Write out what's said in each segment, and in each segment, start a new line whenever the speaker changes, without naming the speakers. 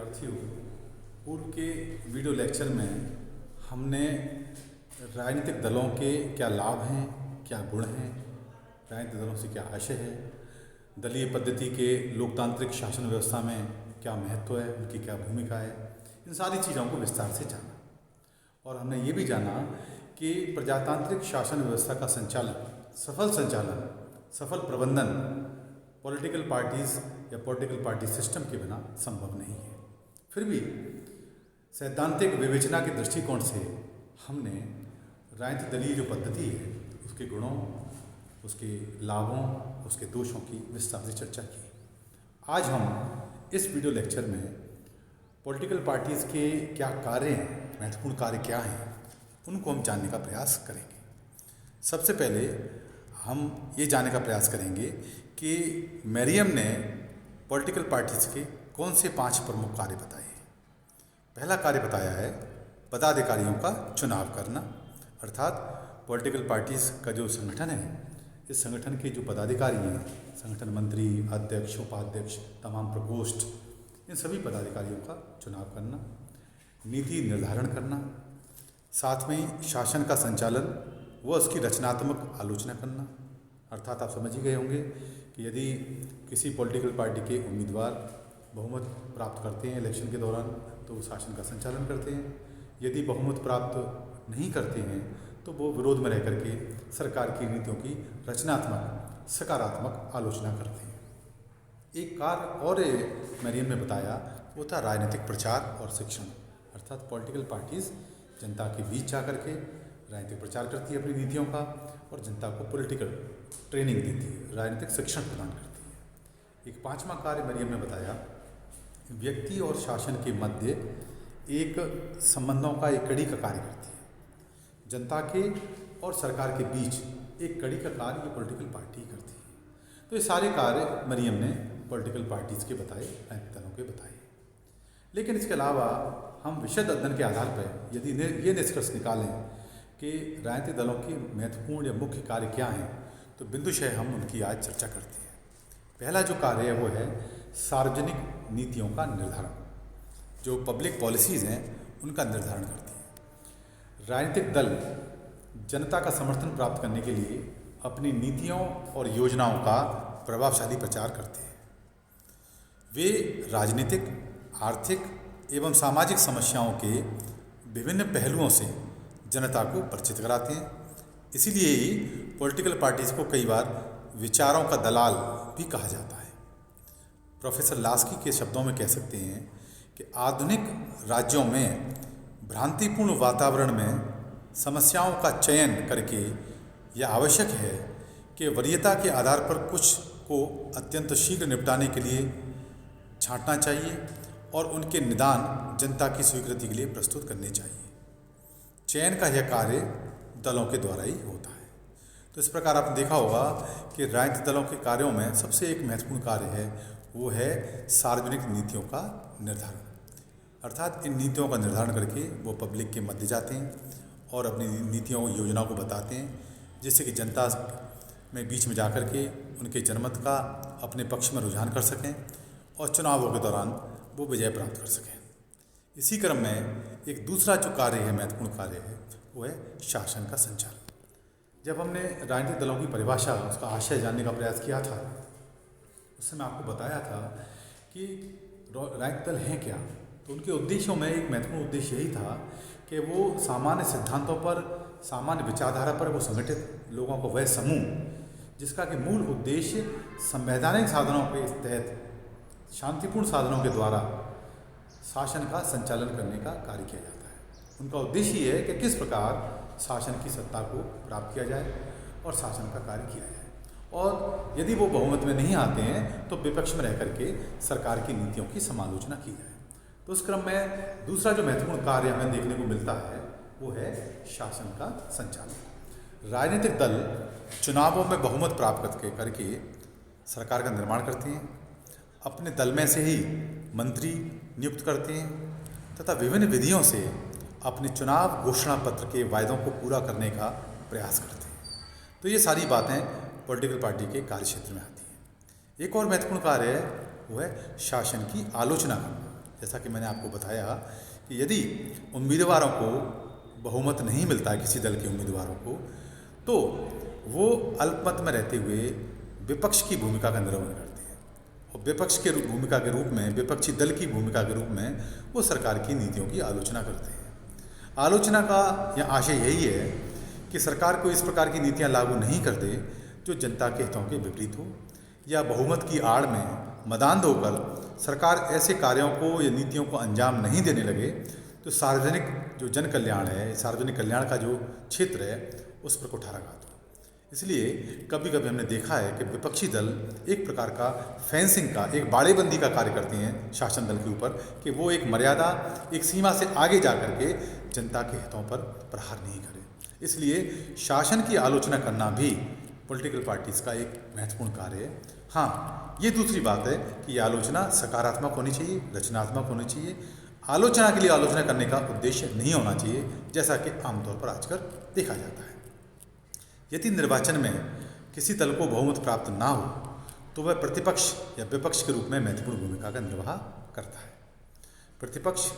विद्यार्थियों, पूर्व के वीडियो लेक्चर में हमने राजनीतिक दलों के क्या लाभ हैं, क्या गुण हैं, राजनीतिक दलों से क्या आशय है, दलीय पद्धति के लोकतांत्रिक शासन व्यवस्था में क्या महत्व है, उनकी क्या भूमिका है, इन सारी चीज़ों को विस्तार से जाना। और हमने ये भी जाना कि प्रजातांत्रिक शासन व्यवस्था का संचालन, सफल प्रबंधन पॉलिटिकल पार्टीज़ या पॉलिटिकल पार्टी सिस्टम के बिना संभव नहीं है। फिर भी सैद्धांतिक विवेचना के दृष्टिकोण से हमने राजनीतिक दलीय जो पद्धति है उसके गुणों, उसके लाभों, उसके दोषों की विस्तार से चर्चा की। आज हम इस वीडियो लेक्चर में पॉलिटिकल पार्टीज़ के क्या कार्य हैं, महत्वपूर्ण कार्य क्या हैं, उनको हम जानने का प्रयास करेंगे। सबसे पहले हम ये जानने का प्रयास करेंगे कि मैरियम ने पॉलिटिकल पार्टीज़ के कौन से 5 प्रमुख कार्य बताए हैं। पहला कार्य बताया है पदाधिकारियों का चुनाव करना, अर्थात पॉलिटिकल पार्टीज़ का जो संगठन है, इस संगठन के जो पदाधिकारी हैं, संगठन मंत्री, अध्यक्ष, उपाध्यक्ष, तमाम प्रकोष्ठ, इन सभी पदाधिकारियों का चुनाव करना, नीति निर्धारण करना, साथ में ही शासन का संचालन व उसकी रचनात्मक आलोचना करना। अर्थात आप समझ ही गए होंगे कि यदि किसी पॉलिटिकल पार्टी के उम्मीदवार बहुमत प्राप्त करते हैं इलेक्शन के दौरान तो वो शासन का संचालन करते हैं, यदि बहुमत प्राप्त नहीं करते हैं तो वो विरोध में रह करके सरकार की नीतियों की रचनात्मक, सकारात्मक आलोचना करते हैं। एक कार्य और मैरियम ने बताया, वो था राजनीतिक प्रचार और शिक्षण। अर्थात पॉलिटिकल पार्टीज़ जनता के बीच जा कर के राजनीतिक प्रचार करती है अपनी नीतियों का, और जनता को पॉलिटिकल ट्रेनिंग देती है, राजनीतिक शिक्षण प्रदान करती है। एक 5वां कार्य मैरियम ने बताया, व्यक्ति और शासन के मध्य एक संबंधों का एक कड़ी का कार्य करती है। जनता के और सरकार के बीच एक कड़ी का कार्य ये पॉलिटिकल पार्टी करती है। तो ये सारे कार्य मैरियम ने पॉलिटिकल पार्टीज़ के बताए, राजनीतिक दलों के बताए। लेकिन इसके अलावा हम विशद अध्ययन के आधार पर यदि ये निष्कर्ष निकालें कि राजनीतिक दलों के महत्वपूर्ण या मुख्य कार्य क्या हैं, तो बिंदुशः हम उनकी आज चर्चा करते हैं। पहला जो कार्य है वो है सार्वजनिक नीतियों का निर्धारण, जो पब्लिक पॉलिसीज़ हैं उनका निर्धारण करती है। राजनीतिक दल जनता का समर्थन प्राप्त करने के लिए अपनी नीतियों और योजनाओं का प्रभावशाली प्रचार करते हैं। वे राजनीतिक, आर्थिक एवं सामाजिक समस्याओं के विभिन्न पहलुओं से जनता को परिचित कराते हैं। इसीलिए ही पॉलिटिकल पार्टीज़ को कई बार विचारों का दलाल भी कहा जाता है। प्रोफेसर लास्की के शब्दों में कह सकते हैं कि आधुनिक राज्यों में भ्रांतिपूर्ण वातावरण में समस्याओं का चयन करके यह आवश्यक है कि वरीयता के आधार पर कुछ को अत्यंत शीघ्र निपटाने के लिए छांटना चाहिए और उनके निदान जनता की स्वीकृति के लिए प्रस्तुत करने चाहिए। चयन का यह कार्य दलों के द्वारा ही होता है। तो इस प्रकार आपने देखा होगा कि राजनीतिक दलों के कार्यों में सबसे एक महत्वपूर्ण कार्य है वो है सार्वजनिक नीतियों का निर्धारण। अर्थात इन नीतियों का निर्धारण करके वो पब्लिक के मध्य जाते हैं और अपनी नीतियों योजनाओं को बताते हैं, जिससे कि जनता में बीच में जाकर के उनके जनमत का अपने पक्ष में रुझान कर सकें और चुनावों के दौरान वो विजय प्राप्त कर सकें। इसी क्रम में एक दूसरा जो कार्य है, महत्वपूर्ण कार्य है, वो है शासन का संचालन। जब हमने राजनीतिक दलों की परिभाषा, उसका आशय जानने का प्रयास किया था, उस समय आपको बताया था कि राजनीतिक दल हैं क्या। तो उनके उद्देश्यों में एक महत्वपूर्ण उद्देश्य यही था कि वो सामान्य सिद्धांतों पर, सामान्य विचारधारा पर वो संगठित लोगों को वह समूह जिसका कि मूल उद्देश्य संवैधानिक साधनों के तहत शांतिपूर्ण साधनों के द्वारा शासन का संचालन करने का कार्य किया जाता है। उनका उद्देश्य ये है कि किस प्रकार शासन की सत्ता को प्राप्त किया जाए और शासन का कार्य किया जाए, और यदि वो बहुमत में नहीं आते हैं तो विपक्ष में रह करके सरकार की नीतियों की समालोचना की जाए। तो उस क्रम में दूसरा जो महत्वपूर्ण कार्य हमें देखने को मिलता है वो है शासन का संचालन। राजनीतिक दल चुनावों में बहुमत प्राप्त करके सरकार का निर्माण करते हैं, अपने दल में से ही मंत्री नियुक्त करते हैं तथा विभिन्न विधियों से अपने चुनाव घोषणा पत्र के वायदों को पूरा करने का प्रयास करते हैं। तो ये सारी बातें पॉलिटिकल पार्टी के कार्यक्षेत्र में आती हैं। एक और महत्वपूर्ण कार्य है वो है शासन की आलोचना करना। जैसा कि मैंने आपको बताया कि यदि उम्मीदवारों को बहुमत नहीं मिलता है किसी दल के उम्मीदवारों को, तो वो अल्पमत में रहते हुए विपक्ष की भूमिका का निर्वहन करते हैं और विपक्ष के भूमिका के रूप में, विपक्षी दल की भूमिका के रूप में वो सरकार की नीतियों की आलोचना करते हैं। आलोचना का यह आशय यही है कि सरकार को इस प्रकार की नीतियां लागू नहीं कर दे जो जनता के हितों के विपरीत हो, या बहुमत की आड़ में मदांध होकर सरकार ऐसे कार्यों को या नीतियों को अंजाम नहीं देने लगे तो सार्वजनिक जो जन कल्याण है, सार्वजनिक कल्याण का जो क्षेत्र है, उस पर कुठाराघात हो। इसलिए कभी कभी हमने देखा है कि विपक्षी दल एक प्रकार का फेंसिंग का, एक बाड़ेबंदी का कार्य करते हैं शासन दल के ऊपर, कि वो एक मर्यादा, एक सीमा से आगे जा कर के जनता के हितों पर प्रहार नहीं करे। इसलिए शासन की आलोचना करना भी पॉलिटिकल पार्टीज़ का एक महत्वपूर्ण कार्य है। हाँ, ये दूसरी बात है कि ये आलोचना सकारात्मक होनी चाहिए, रचनात्मक होनी चाहिए। आलोचना के लिए आलोचना करने का उद्देश्य नहीं होना चाहिए, जैसा कि आमतौर पर आजकल देखा जाता है। यदि निर्वाचन में किसी दल को बहुमत प्राप्त ना हो तो वह प्रतिपक्ष या विपक्ष के रूप में महत्वपूर्ण भूमिका का निर्वाह करता है। प्रतिपक्ष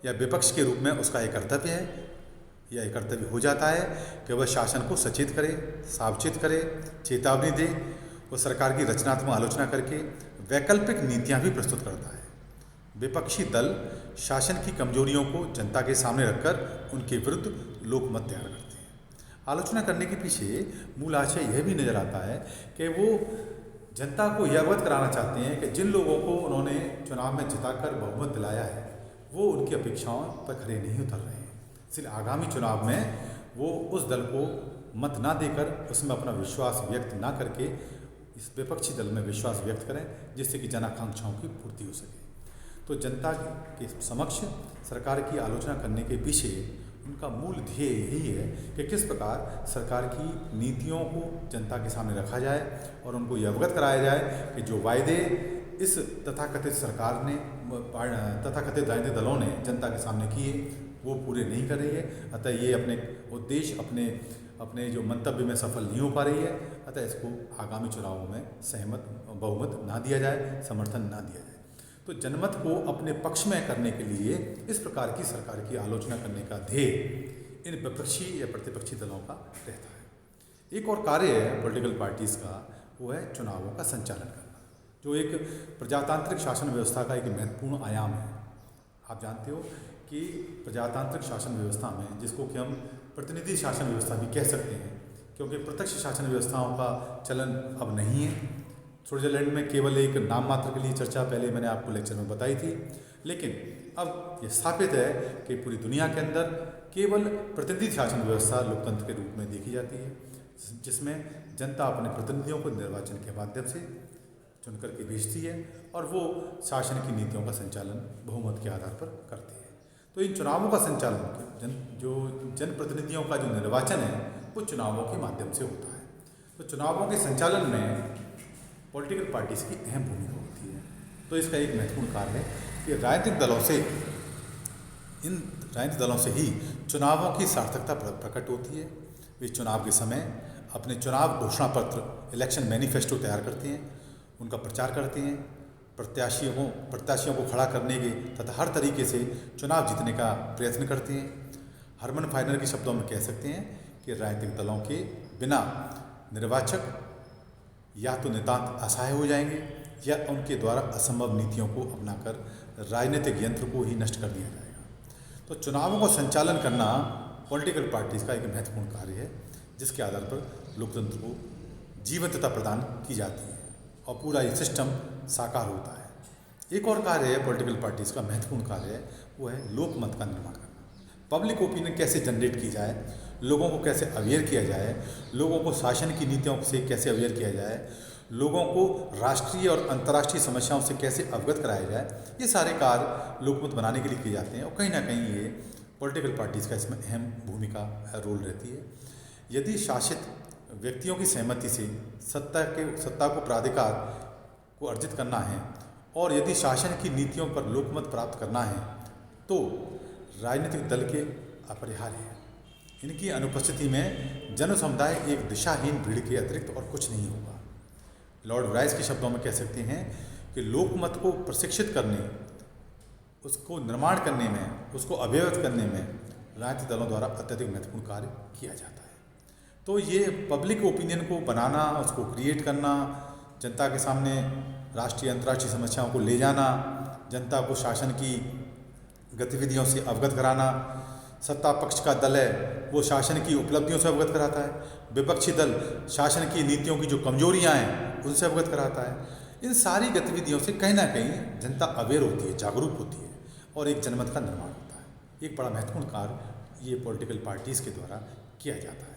या विपक्ष के रूप में उसका एक कर्तव्य है, या एक कर्तव्य हो जाता है कि वह शासन को सचेत करे, सावचेत करे, चेतावनी दे और सरकार की रचनात्मक आलोचना करके वैकल्पिक नीतियां भी प्रस्तुत करता है। विपक्षी दल शासन की कमजोरियों को जनता के सामने रखकर उनके विरुद्ध लोकमत तैयार करते हैं। आलोचना करने के पीछे मूल आशय यह भी नज़र आता है कि वो जनता को यह अवगत कराना चाहते हैं कि जिन लोगों को उन्होंने चुनाव में जिताकर बहुमत दिलाया है वो उनकी अपेक्षाओं पर खरे नहीं उतर रहे हैं। इसलिए आगामी चुनाव में वो उस दल को मत ना देकर उसमें अपना विश्वास व्यक्त ना करके इस विपक्षी दल में विश्वास व्यक्त करें, जिससे कि जन आकांक्षाओं की पूर्ति हो सके। तो जनता के समक्ष सरकार की आलोचना करने के पीछे उनका मूल ध्येय यही है कि किस प्रकार सरकार की नीतियों को जनता के सामने रखा जाए और उनको यह अवगत कराया जाए कि जो वायदे इस तथाकथित सरकार ने, तथाकथित राजनीतिक दलों ने जनता के सामने किए वो पूरे नहीं कर रही है। अतः ये अपने उद्देश्य, अपने जो मंतव्य में सफल नहीं हो पा रही है। अतः इसको आगामी चुनावों में बहुमत ना दिया जाए, समर्थन ना दिया जाए। तो जनमत को अपने पक्ष में करने के लिए इस प्रकार की सरकार की आलोचना करने का ध्येय इन विपक्षी या प्रतिपक्षी दलों का रहता है। एक और कार्य है पॉलिटिकल पार्टीज़ का, वो है चुनावों का संचालन करना, जो एक प्रजातांत्रिक शासन व्यवस्था का एक महत्वपूर्ण आयाम है। आप जानते हो कि प्रजातांत्रिक शासन व्यवस्था में, जिसको कि हम प्रतिनिधि शासन व्यवस्था भी कह सकते हैं, क्योंकि प्रत्यक्ष शासन व्यवस्थाओं का चलन अब नहीं है। स्विट्जरलैंड में केवल एक नाम मात्र के लिए चर्चा पहले मैंने आपको लेक्चर में बताई थी, लेकिन अब यह स्थापित है कि पूरी दुनिया के अंदर केवल प्रतिनिधि शासन व्यवस्था लोकतंत्र के रूप में देखी जाती है, जिसमें जनता अपने प्रतिनिधियों को निर्वाचन के माध्यम से चुन करके भेजती है और वो शासन की नीतियों का संचालन बहुमत के आधार पर करती है। तो इन चुनावों का संचालन जो जनप्रतिनिधियों का जो निर्वाचन है वो चुनावों के माध्यम से होता है। तो चुनावों के संचालन में पॉलिटिकल पार्टीज़ की अहम भूमिका होती है। तो इसका एक महत्वपूर्ण कार्य है कि राजनीतिक दलों से ही चुनावों की सार्थकता प्रकट होती है। वे चुनाव के समय अपने चुनाव घोषणा पत्र, इलेक्शन मैनिफेस्टो तैयार करते हैं, उनका प्रचार करते हैं, प्रत्याशियों को खड़ा करने के तथा हर तरीके से चुनाव जीतने का प्रयत्न करते हैं। हरमन फाइनर के शब्दों में कह सकते हैं कि राजनीतिक दलों के बिना निर्वाचक या तो नितांत असहाय हो जाएंगे या उनके द्वारा असंभव नीतियों को अपनाकर राजनीतिक यंत्र को ही नष्ट कर दिया जाएगा। तो चुनावों का संचालन करना पॉलिटिकल पार्टीज़ का एक महत्वपूर्ण कार्य है, जिसके आधार पर लोकतंत्र को जीवंतता प्रदान की जाती है और पूरा ये सिस्टम साकार होता है। एक और कार्य है पॉलिटिकल पार्टीज़ का महत्वपूर्ण कार्य है, वो है लोकमत का निर्माण करना। पब्लिक ओपिनियन कैसे जनरेट की जाए, लोगों को कैसे अवेयर किया जाए, लोगों को शासन की नीतियों से कैसे अवेयर किया जाए, लोगों को राष्ट्रीय और अंतर्राष्ट्रीय समस्याओं से कैसे अवगत कराया जाए, ये सारे कार्य लोकमत बनाने के लिए किए जाते हैं और कहीं ना कहीं ये पॉलिटिकल पार्टीज़ का इसमें अहम भूमिका रोल रहती है। यदि शासित व्यक्तियों की सहमति से सत्ता को प्राधिकार को अर्जित करना है और यदि शासन की नीतियों पर लोकमत प्राप्त करना है तो राजनीतिक दल के अपरिहार्य है। इनकी अनुपस्थिति में जन समुदाय एक दिशाहीन भीड़ के अतिरिक्त और कुछ नहीं होगा। लॉर्ड राइस के शब्दों में कह सकते हैं कि लोकमत को प्रशिक्षित करने, उसको निर्माण करने में, उसको अव्यवस्थित करने में राजनीतिक दलों द्वारा अत्यधिक महत्वपूर्ण कार्य किया जाता है। तो ये पब्लिक ओपिनियन को बनाना, उसको क्रिएट करना, जनता के सामने राष्ट्रीय अंतर्राष्ट्रीय समस्याओं को ले जाना, जनता को शासन की गतिविधियों से अवगत कराना। सत्ता पक्ष का दल है वो शासन की उपलब्धियों से अवगत कराता है, विपक्षी दल शासन की नीतियों की जो कमजोरियां हैं उनसे अवगत कराता है। इन सारी गतिविधियों से कहीं ना कहीं जनता अवेयर होती है, जागरूक होती है और एक जनमत का निर्माण होता है। एक बड़ा महत्वपूर्ण कार्य ये पॉलिटिकल पार्टीज़ के द्वारा किया जाता है।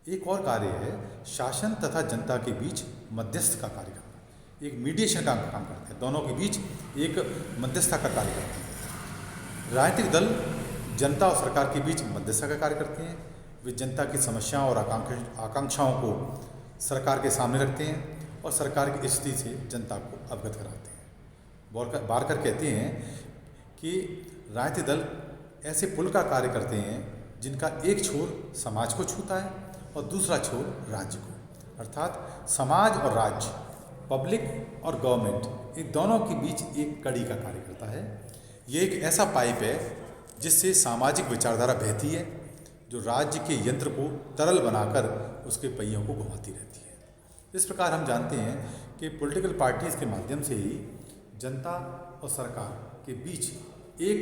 एक और कार्य है शासन तथा जनता के बीच मध्यस्थ का कार्य करना, एक मीडिएशन का काम करते हैं, दोनों के बीच एक मध्यस्थता का कार्य करते हैं। राजनीतिक दल जनता और सरकार के बीच मध्यस्थता का कार्य करते हैं। वे जनता की समस्याओं और आकांक्षाओं को सरकार के सामने रखते हैं और सरकार की स्थिति से जनता को अवगत कराते हैं। बारकर कहते हैं कि राजनीतिक दल ऐसे पुल का कार्य करते हैं जिनका एक छोर समाज को छूता है और दूसरा छोर राज्य को, अर्थात समाज और राज्य, पब्लिक और गवर्नमेंट, इन दोनों के बीच एक कड़ी का कार्य करता है। ये एक ऐसा पाइप है जिससे सामाजिक विचारधारा बहती है जो राज्य के यंत्र को तरल बनाकर उसके पहियों को घुमाती रहती है। इस प्रकार हम जानते हैं कि पॉलिटिकल पार्टीज़ के माध्यम से ही जनता और सरकार के बीच एक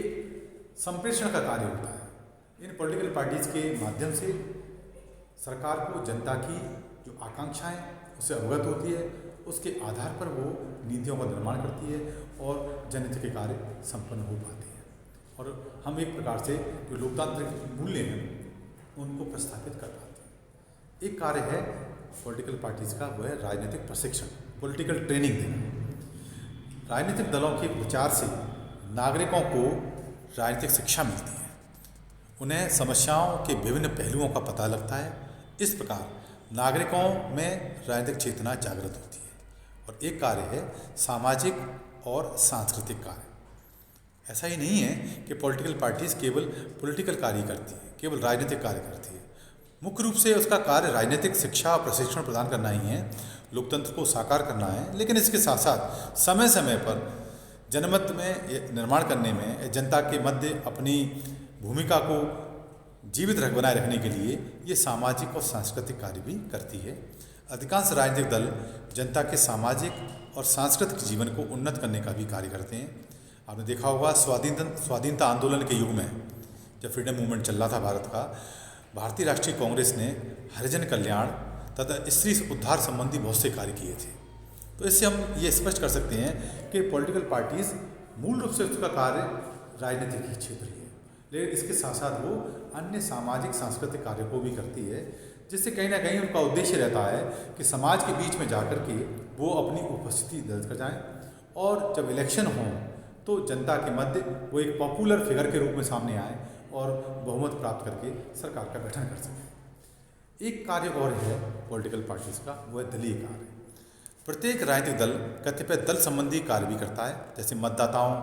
संप्रेषण का कार्य होता है। इन पॉलिटिकल पार्टीज़ के माध्यम से सरकार को जनता की जो आकांक्षाएं उससे अवगत होती है, उसके आधार पर वो नीतियों का निर्माण करती है और जनहित के कार्य संपन्न हो पाते हैं और हम एक प्रकार से जो लोकतांत्रिक मूल्य हैं उनको प्रस्थापित कर पाते हैं। एक कार्य है पॉलिटिकल पार्टीज़ का, वो है राजनीतिक प्रशिक्षण, पॉलिटिकल ट्रेनिंग देना। राजनीतिक दलों के प्रचार से नागरिकों को राजनीतिक शिक्षा मिलती है, उन्हें समस्याओं के विभिन्न पहलुओं का पता लगता है। इस प्रकार नागरिकों में राजनीतिक चेतना जागृत होती है। और एक कार्य है सामाजिक और सांस्कृतिक कार्य। ऐसा ही नहीं है कि पॉलिटिकल पार्टीज़ केवल पॉलिटिकल कार्य करती है, केवल राजनीतिक कार्य करती है। मुख्य रूप से उसका कार्य राजनीतिक शिक्षा और प्रशिक्षण प्रदान करना ही है, लोकतंत्र को साकार करना है। लेकिन इसके साथ साथ समय समय पर जनमत में निर्माण करने में, जनता के मध्य अपनी भूमिका को जीवित बनाए रखने के लिए ये सामाजिक और सांस्कृतिक कार्य भी करती है। अधिकांश राजनीतिक दल जनता के सामाजिक और सांस्कृतिक जीवन को उन्नत करने का भी कार्य करते हैं। आपने देखा होगा स्वाधीनता आंदोलन के युग में जब फ्रीडम मूवमेंट चल रहा था भारत का, भारतीय राष्ट्रीय कांग्रेस ने हरिजन कल्याण तथा स्त्री उद्धार संबंधी बहुत से कार्य किए थे। तो इससे हम ये स्पष्ट कर सकते हैं कि पॉलिटिकल पार्टीज़ मूल रूप से उसका कार्य राजनीतिक ही क्षेत्र ही है, लेकिन इसके साथ साथ वो अन्य सामाजिक सांस्कृतिक कार्यों को भी करती है, जिससे कहीं ना कहीं उनका उद्देश्य रहता है कि समाज के बीच में जाकर के वो अपनी उपस्थिति दर्ज कर जाएं और जब इलेक्शन हो तो जनता के मध्य वो एक पॉपुलर फिगर के रूप में सामने आए और बहुमत प्राप्त करके सरकार का गठन कर सकें। एक कार्य और है पॉलिटिकल पार्टीज़ का, वो है दलीय कार्य। प्रत्येक राजनीतिक दल कतिपय दल संबंधी कार्य भी करता है, जैसे मतदाताओं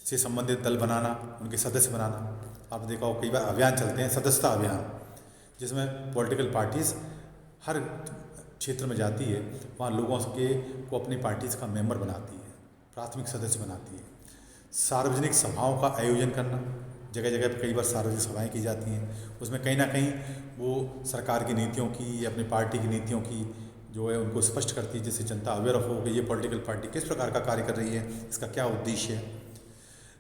से संबंधित दल बनाना, उनके सदस्य बनाना। आपने देखा हो कई बार अभियान चलते हैं, सदस्यता अभियान, जिसमें पॉलिटिकल पार्टीज़ हर क्षेत्र में जाती है, वहाँ लोगों को अपनी पार्टीज़ का मेंबर बनाती है, प्राथमिक सदस्य बनाती है। सार्वजनिक सभाओं का आयोजन करना, जगह जगह पर कई बार सार्वजनिक सभाएं की जाती हैं, उसमें कहीं ना कहीं वो सरकार की नीतियों की या अपनी पार्टी की नीतियों की जो है उनको स्पष्ट करती है, जिससे जनता अवेयर हो कि ये पॉलिटिकल पार्टी किस प्रकार का कार्य कर रही है, इसका क्या उद्देश्य है।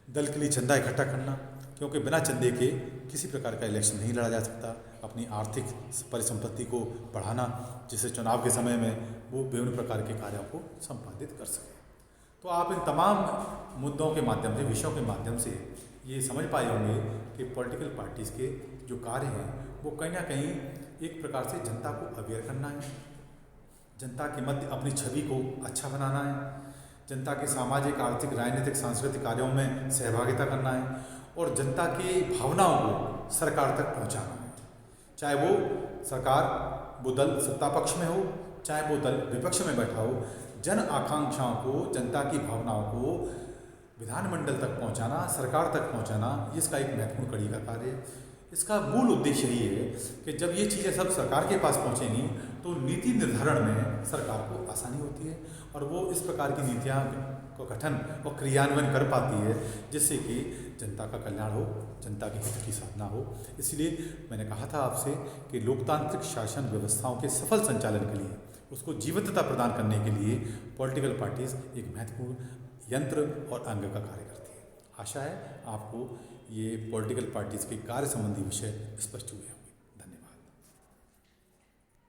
दल के लिए चंदा इकट्ठा करना, क्योंकि बिना चंदे के किसी प्रकार का इलेक्शन नहीं लड़ा जा सकता। अपनी आर्थिक परिसंपत्ति को बढ़ाना, जिससे चुनाव के समय में वो विभिन्न प्रकार के कार्यों को संपादित कर सके। तो आप इन तमाम मुद्दों के माध्यम से, विषयों के माध्यम से ये समझ पाए होंगे कि पॉलिटिकल पार्टीज़ के जो कार्य हैं वो कहीं ना कहीं एक प्रकार से जनता को अवेयर करना है, जनता के मध्य अपनी छवि को अच्छा बनाना है, जनता के सामाजिक, आर्थिक, राजनीतिक, सांस्कृतिक कार्यों में सहभागिता करना है और जनता की भावनाओं को सरकार तक पहुंचाना है। चाहे वो सरकार, वो दल सत्ता पक्ष में हो, चाहे वो दल विपक्ष में बैठा हो, जन आकांक्षाओं को, जनता की भावनाओं को विधानमंडल तक पहुंचाना, सरकार तक पहुंचाना, इसका एक महत्वपूर्ण कड़ी का कार्य है। इसका मूल उद्देश्य यही है कि जब ये चीज़ें सब सरकार के पास पहुंचेंगी तो नीति निर्धारण में सरकार को आसानी होती है और वो इस प्रकार की नीतियाँ को गठन और क्रियान्वयन कर पाती है, जिससे कि जनता का कल्याण हो, जनता के हित की साधना हो। इसलिए मैंने कहा था आपसे कि लोकतांत्रिक शासन व्यवस्थाओं के सफल संचालन के लिए, उसको जीवंतता प्रदान करने के लिए पॉलिटिकल पार्टीज़ एक महत्वपूर्ण यंत्र और अंग का कार्य करती है। आशा है आपको ये पॉलिटिकल पार्टीज़ के कार्य संबंधी विषय स्पष्ट हुए।